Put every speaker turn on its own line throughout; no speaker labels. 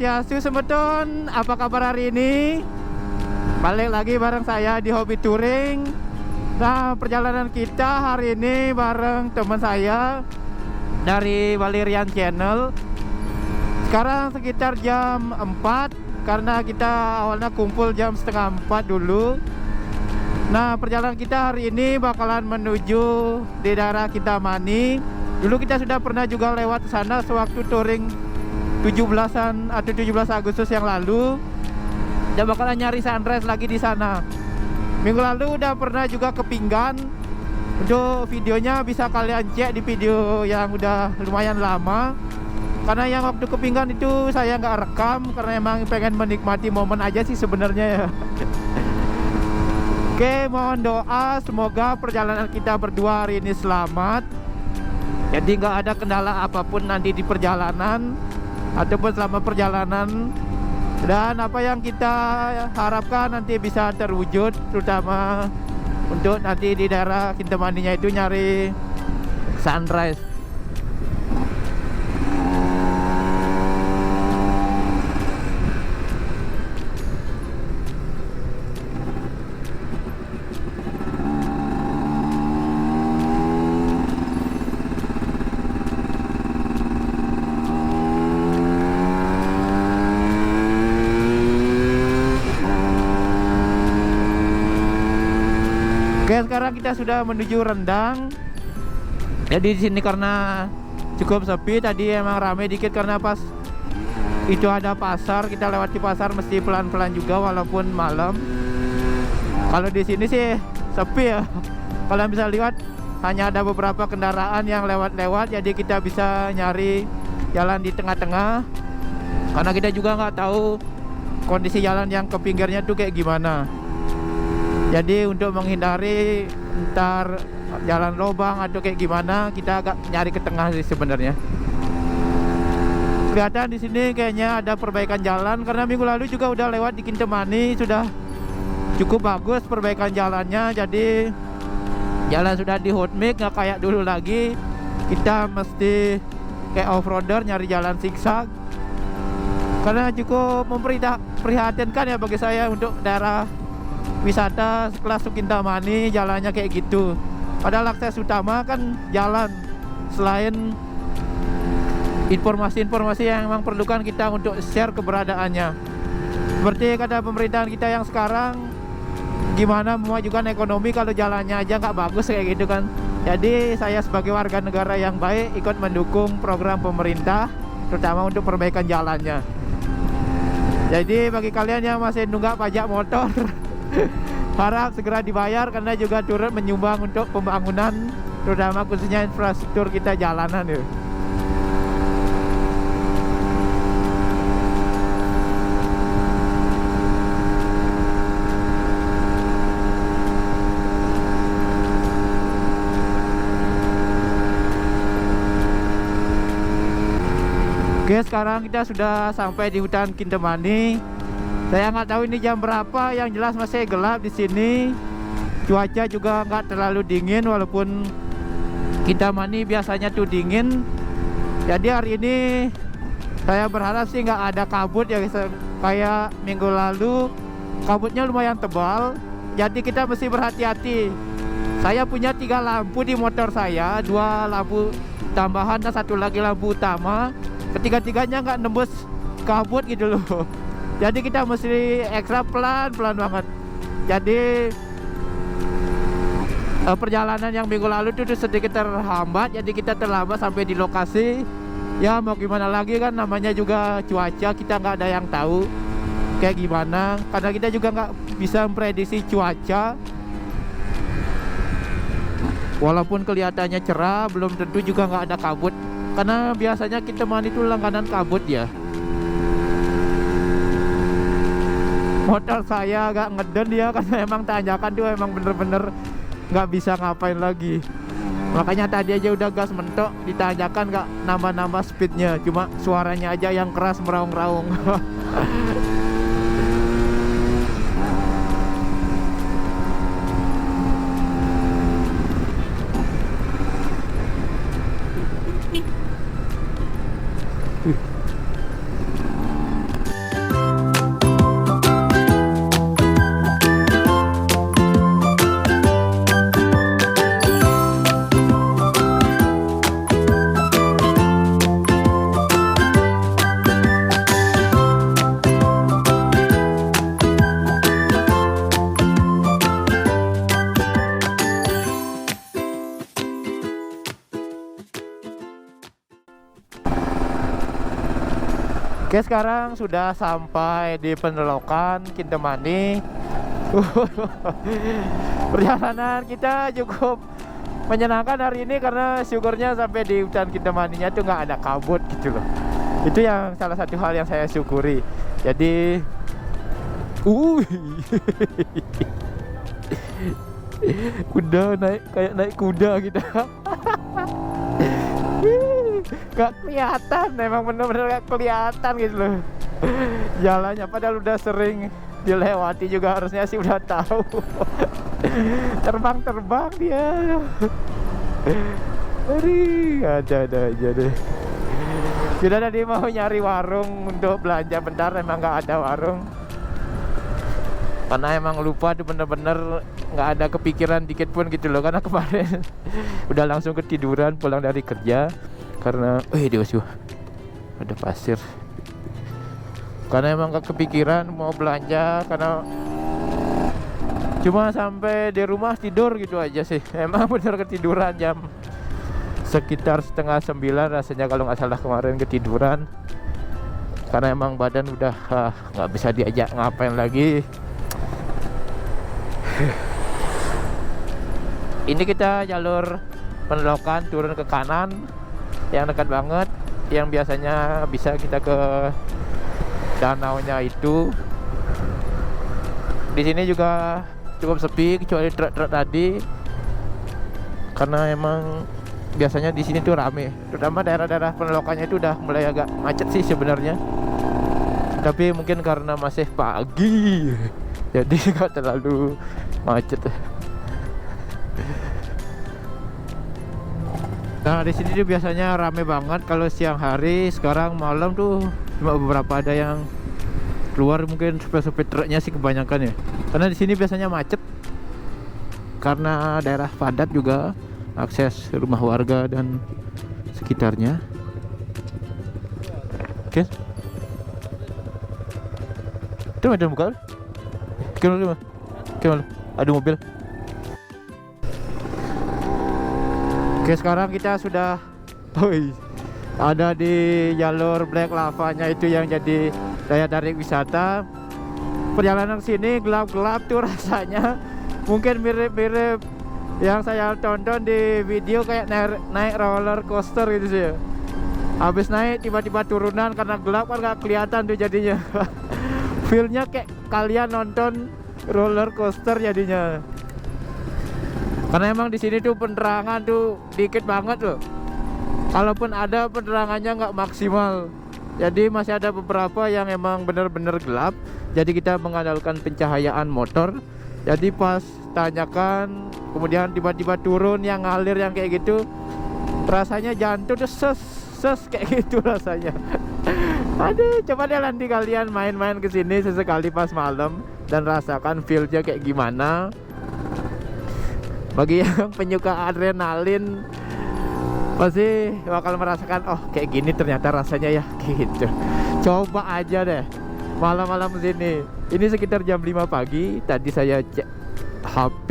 Swastiastu Semeton, apa kabar hari ini? Balik lagi bareng saya di Hobi Touring. Nah, perjalanan kita hari ini bareng teman saya dari Valerian Channel. Sekarang sekitar jam 4 karena kita awalnya kumpul jam setengah 4 dulu. Nah, perjalanan kita hari ini bakalan menuju di daerah Kintamani. Dulu kita sudah pernah juga lewat sana sewaktu touring 17-an atau 17 Agustus yang lalu. Dan bakalan nyari sunrise lagi di sana. Minggu lalu udah pernah juga ke Pinggan. Untuk videonya bisa kalian cek di video yang udah lumayan lama. Karena yang waktu ke Pinggan itu saya nggak rekam karena emang pengen menikmati momen aja sih sebenarnya ya. Oke, mohon doa semoga perjalanan kita berdua hari ini selamat. Jadi nggak ada kendala apapun nanti di perjalanan ataupun selama perjalanan, dan apa yang kita harapkan nanti bisa terwujud, terutama untuk nanti di daerah Kintamaninya itu nyari sunrise. Oke, sekarang kita sudah menuju Rendang. Jadi di sini karena cukup sepi, tadi emang rame dikit karena pas itu ada pasar. Kita lewati pasar mesti pelan-pelan juga walaupun malam. Kalau di sini sih sepi ya. Kalian bisa lihat hanya ada beberapa kendaraan yang lewat-lewat, jadi kita bisa nyari jalan di tengah-tengah. Karena kita juga nggak tahu kondisi jalan yang ke pinggirnya tuh kayak gimana. Jadi untuk menghindari ntar jalan lubang atau kayak gimana, kita agak nyari ke tengah sih sebenarnya. Kelihatan di sini kayaknya ada perbaikan jalan karena minggu lalu juga udah lewat di Kintamani, sudah cukup bagus perbaikan jalannya. Jadi jalan sudah di hot mix, nggak kayak dulu lagi. Kita mesti kayak off-roader nyari jalan zigzag. Karena cukup memprihatinkan ya bagi saya untuk daerah wisata sekelas Kintamani jalannya kayak gitu. Padahal akses utama kan jalan. Selain informasi-informasi yang memang perlukan kita untuk share keberadaannya. Seperti kata pemerintahan kita yang sekarang, gimana memajukan ekonomi kalau jalannya aja nggak bagus kayak gitu kan. Jadi saya sebagai warga negara yang baik ikut mendukung program pemerintah, terutama untuk perbaikan jalannya. Jadi bagi kalian yang masih nunggak pajak motor, harap segera dibayar karena juga turut menyumbang untuk pembangunan, terutama khususnya infrastruktur kita jalanan ya. Oke, sekarang kita sudah sampai di hutan Kintamani. Saya nggak tahu ini jam berapa, yang jelas masih gelap di sini. Cuaca juga nggak terlalu dingin walaupun Kintamani biasanya tuh dingin. Jadi hari ini saya berharap sih nggak ada kabut ya, kayak minggu lalu kabutnya lumayan tebal. Jadi kita mesti berhati-hati. Saya punya 3 lampu di motor saya, 2 lampu tambahan dan 1 lagi lampu utama. Ketiga-tiganya nggak nembus kabut gitu loh. Jadi kita mesti ekstra pelan-pelan banget. Jadi perjalanan yang minggu lalu itu sedikit terhambat, jadi kita terlambat sampai di lokasi. Ya mau gimana lagi kan, namanya juga cuaca, kita nggak ada yang tahu kayak gimana. Karena kita juga nggak bisa memprediksi cuaca. Walaupun kelihatannya cerah, belum tentu juga nggak ada kabut. Karena biasanya Kintamani itu langganan kabut ya. Motor saya agak ngeden ya, karena emang tanjakan tuh emang bener-bener nggak bisa ngapain lagi. Makanya tadi aja udah gas mentok, di tanjakan nggak nambah-nambah speednya, cuma suaranya aja yang keras meraung-raung. Oke, sekarang sudah sampai di Pendelokan Kintamani. Perjalanan kita cukup menyenangkan hari ini karena syukurnya sampai di hutan Kintamaninya tuh nggak ada kabut gitu loh. Itu yang salah satu hal yang saya syukuri. Jadi kuda naik kayak naik kuda gitu. Gak kelihatan, emang bener-bener gak kelihatan gitu loh jalannya, padahal udah sering dilewati juga, harusnya sih udah tahu. Terbang-terbang dia. Ada aja deh. Kita tadi mau nyari warung untuk belanja bentar, emang gak ada warung karena emang lupa tuh, bener-bener nggak ada kepikiran dikit pun gitu loh, karena kemarin udah langsung ketiduran pulang dari kerja karena ada pasir, karena emang gak kepikiran mau belanja, karena cuma sampai di rumah tidur gitu aja sih. Emang bener ketiduran jam sekitar 8:30 rasanya kalau nggak salah kemarin ketiduran, karena emang badan udah nggak bisa diajak ngapain lagi. Ini kita jalur Pendelokan turun ke kanan yang dekat banget, yang biasanya bisa kita ke danaunya itu. Di sini juga cukup sepi kecuali truk-truk tadi, karena emang biasanya di sini tuh rame, terutama daerah-daerah Pendelokannya itu udah mulai agak macet sih sebenarnya, tapi mungkin karena masih pagi jadi nggak terlalu macet. Nah, di sini tuh biasanya rame banget kalau siang hari. Sekarang malam tuh cuma beberapa ada yang keluar, mungkin supir-supir truknya sih kebanyakan ya. Karena di sini biasanya macet karena daerah padat juga, akses rumah warga dan sekitarnya. Oke. Itu ada buka. Gimana? Ada mobil. Oke, sekarang kita sudah ada di jalur Black Lavanya itu yang jadi daya tarik wisata. Perjalanan sini gelap-gelap tuh rasanya, mungkin mirip-mirip yang saya tonton di video, kayak naik roller coaster gitu sih ya. Habis naik tiba-tiba turunan, karena gelap kan gak kelihatan tuh jadinya. Feelnya kayak kalian nonton roller coaster jadinya. Karena emang di sini tuh penerangan tuh dikit banget loh. Kalaupun ada, penerangannya nggak maksimal. Jadi masih ada beberapa yang emang bener-bener gelap. Jadi kita mengandalkan pencahayaan motor. Jadi pas tanyakan, kemudian tiba-tiba turun yang ngalir yang kayak gitu, rasanya jantung tuh ses kayak gitu rasanya. Aduh, coba deh nanti kalian main-main ke sini sesekali pas malam dan rasakan feel-nya kayak gimana. Bagi yang penyuka adrenalin pasti bakal merasakan, oh kayak gini ternyata rasanya ya, gitu. Coba aja deh malam-malam sini. Ini sekitar jam 5 pagi. Tadi saya cek HP,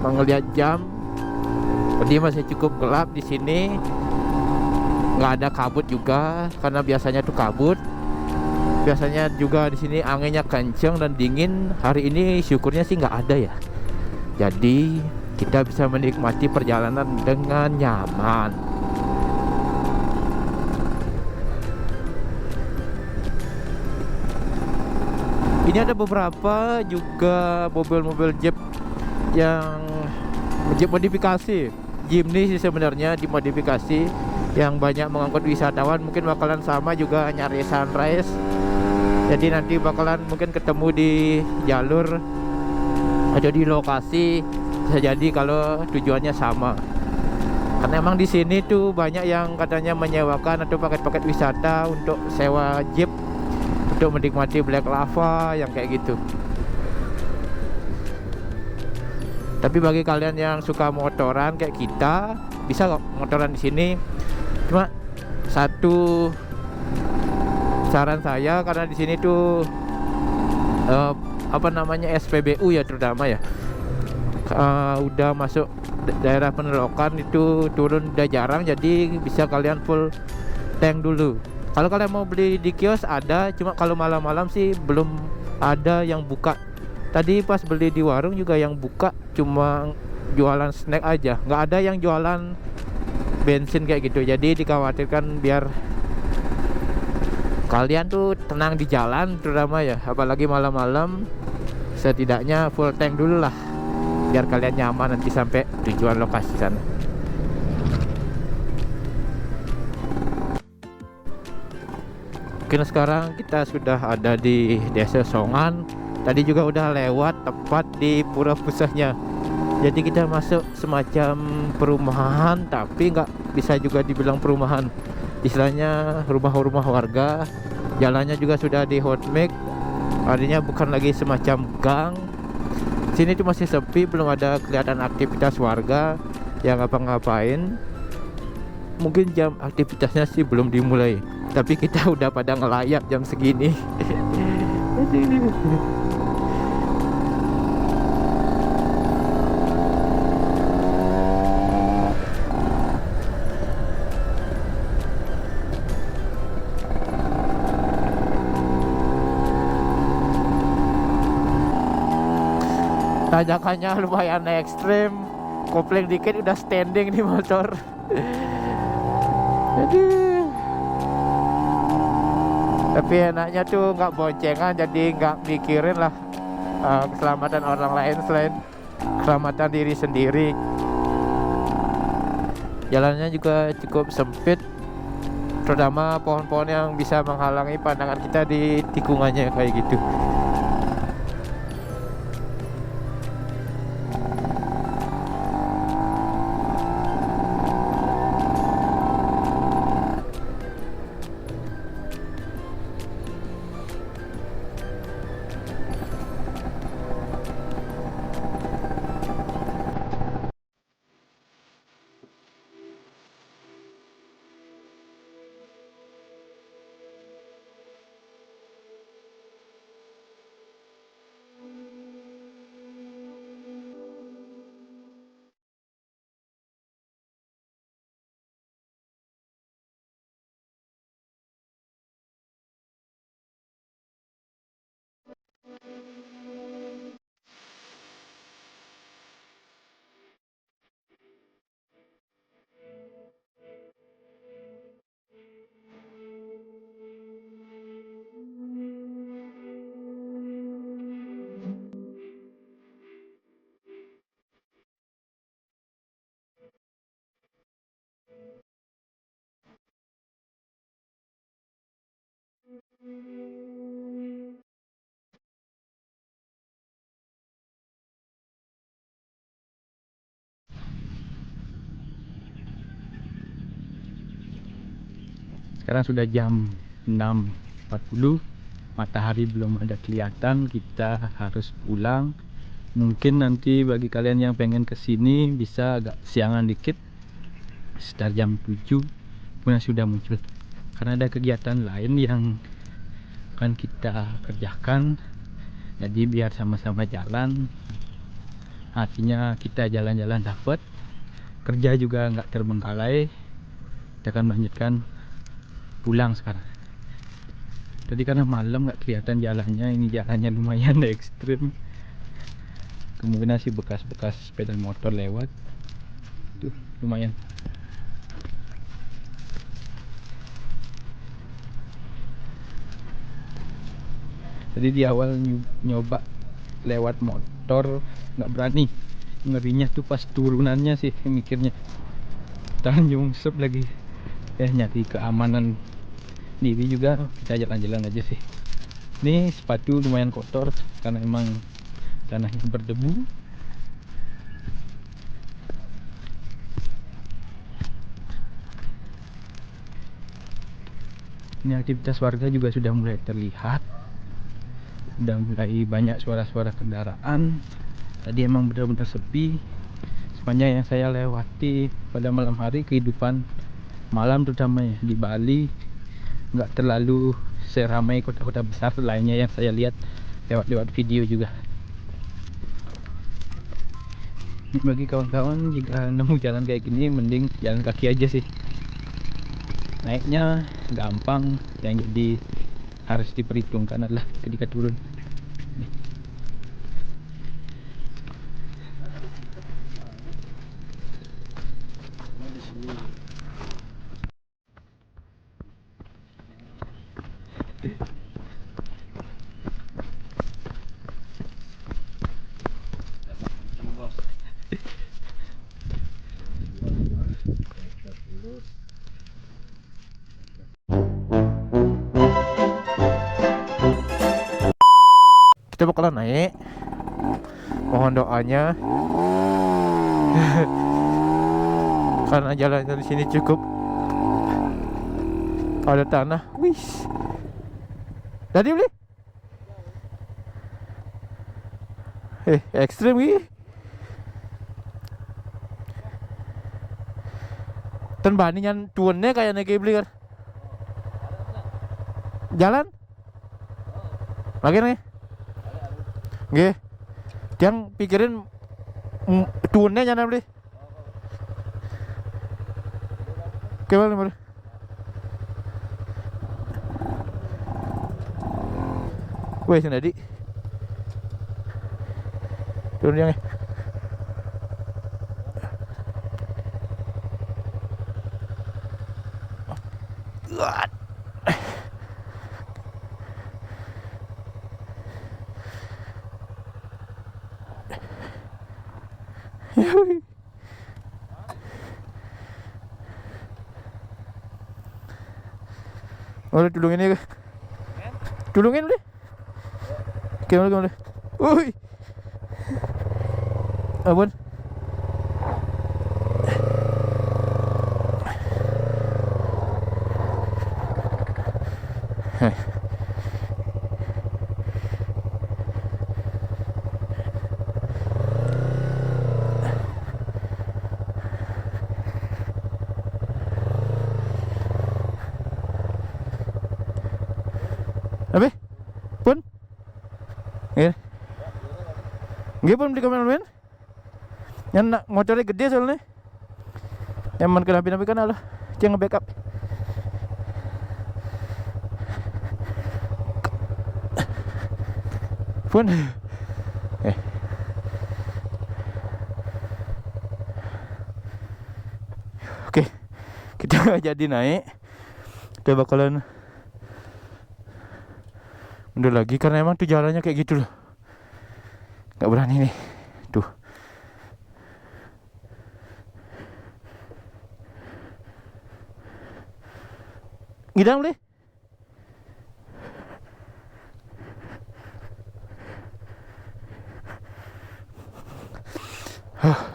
melihat jam. Jadi masih cukup gelap di sini. Nggak ada kabut juga, karena biasanya tuh kabut. Biasanya juga di sini anginnya kenceng dan dingin. Hari ini syukurnya sih nggak ada ya. Jadi kita bisa menikmati perjalanan dengan nyaman. Ini ada beberapa juga mobil-mobil Jeep yang Jeep modifikasi, Jimny sih sebenarnya dimodifikasi, yang banyak mengangkut wisatawan. Mungkin bakalan sama juga nyari sunrise. Jadi nanti bakalan mungkin ketemu di jalur atau di lokasi, bisa jadi kalau tujuannya sama. Karena emang di sini tuh banyak yang katanya menyewakan atau paket-paket wisata untuk sewa Jeep untuk menikmati Black Lava yang kayak gitu. Tapi bagi kalian yang suka motoran kayak kita, bisa kok motoran di sini. Cuma satu saran saya, karena di sini tuh apa namanya, SPBU ya terutama ya, udah masuk daerah Pendelokan itu turun udah jarang, jadi bisa kalian full tank dulu. Kalau kalian mau beli di kios ada, cuma kalau malam-malam sih belum ada yang buka. Tadi pas beli di warung juga yang buka cuma jualan snack aja, nggak ada yang jualan bensin kayak gitu. Jadi dikhawatirkan biar kalian tuh tenang di jalan terutama ya, apalagi malam-malam, setidaknya full tank dulu lah biar kalian nyaman nanti sampai tujuan lokasi sana. Oke, sekarang kita sudah ada di Desa Songan. Tadi juga udah lewat tepat di pura pusatnya. Jadi kita masuk semacam perumahan, tapi nggak bisa juga dibilang perumahan. Istilahnya rumah-rumah warga. Jalannya juga sudah di hot mix. Artinya bukan lagi semacam gang. Sini tuh masih sepi, belum ada kelihatan aktivitas warga yang ngapa-ngapain. Mungkin jam aktivitasnya sih belum dimulai, tapi kita udah pada ngelayap jam segini. Tanjakannya lumayan ekstrim, kopling dikit udah standing nih motor. Aduh. Tapi enaknya tuh nggak boncengan, jadi nggak mikirin lah keselamatan orang lain selain keselamatan diri sendiri. Jalannya juga cukup sempit, terutama pohon-pohon yang bisa menghalangi pandangan kita di tikungannya kayak gitu. Sekarang sudah jam 6.40, matahari belum ada kelihatan, kita harus pulang. Mungkin nanti bagi kalian yang pengen kesini bisa agak siangan dikit, sekitar jam 7 pun sudah muncul, karena ada kegiatan lain yang akan kita kerjakan. Jadi biar sama-sama jalan, artinya kita jalan-jalan dapat, kerja juga nggak terbengkalai. Kita akan melanjutkan pulang sekarang. Tadi karena malam nggak kelihatan jalannya, ini jalannya lumayan ekstrim, kemungkinan sih bekas-bekas sepeda motor lewat tuh, lumayan. Tadi di awal nyoba lewat motor nggak berani, ngerinya tuh pas turunannya sih, mikirnya tahan nyungsep lagi. Nyari keamanan diri juga, kita jalan-jalan aja sih. Ini sepatu lumayan kotor karena emang tanahnya berdebu. Ini aktivitas warga juga sudah mulai terlihat, sudah mulai banyak suara-suara kendaraan. Tadi emang benar-benar sepi. Sepanjang yang saya lewati pada malam hari, kehidupan malam terutama ya di Bali nggak terlalu seramai kota-kota besar lainnya yang saya lihat lewat video juga. Bagi kawan-kawan jika nemu jalan kayak gini, mending jalan kaki aja sih. Naiknya gampang, yang jadi harus diperhitungkan adalah ketika turun. Nih. Kita bakalan naik, mohon doanya karena jalannya di sini cukup ada tanah. Wis, tadi beli ekstrim gini. Ten bani nyan tuannya kayak naik beli kan jalan lagi nih. Nggih. Yang pikirin tuannya nyan beli. Kebal nih. Weh, sini tadi. Turun yang Udah tulungin ya. Tulungin deh. Gimana? Woi. Abon. Apa? Pun? Iya. Nggih pun beli kameramen. Yang nak motornya gede soalnya. Yang man kenapa kan Allah. Jangan backup. Pun. Oke. Kita jadi naik. Kita bakalan mundur lagi karena emang tuh jalannya kayak gitu loh. Gak berani nih. Tuh. Ngidam deh. Huh.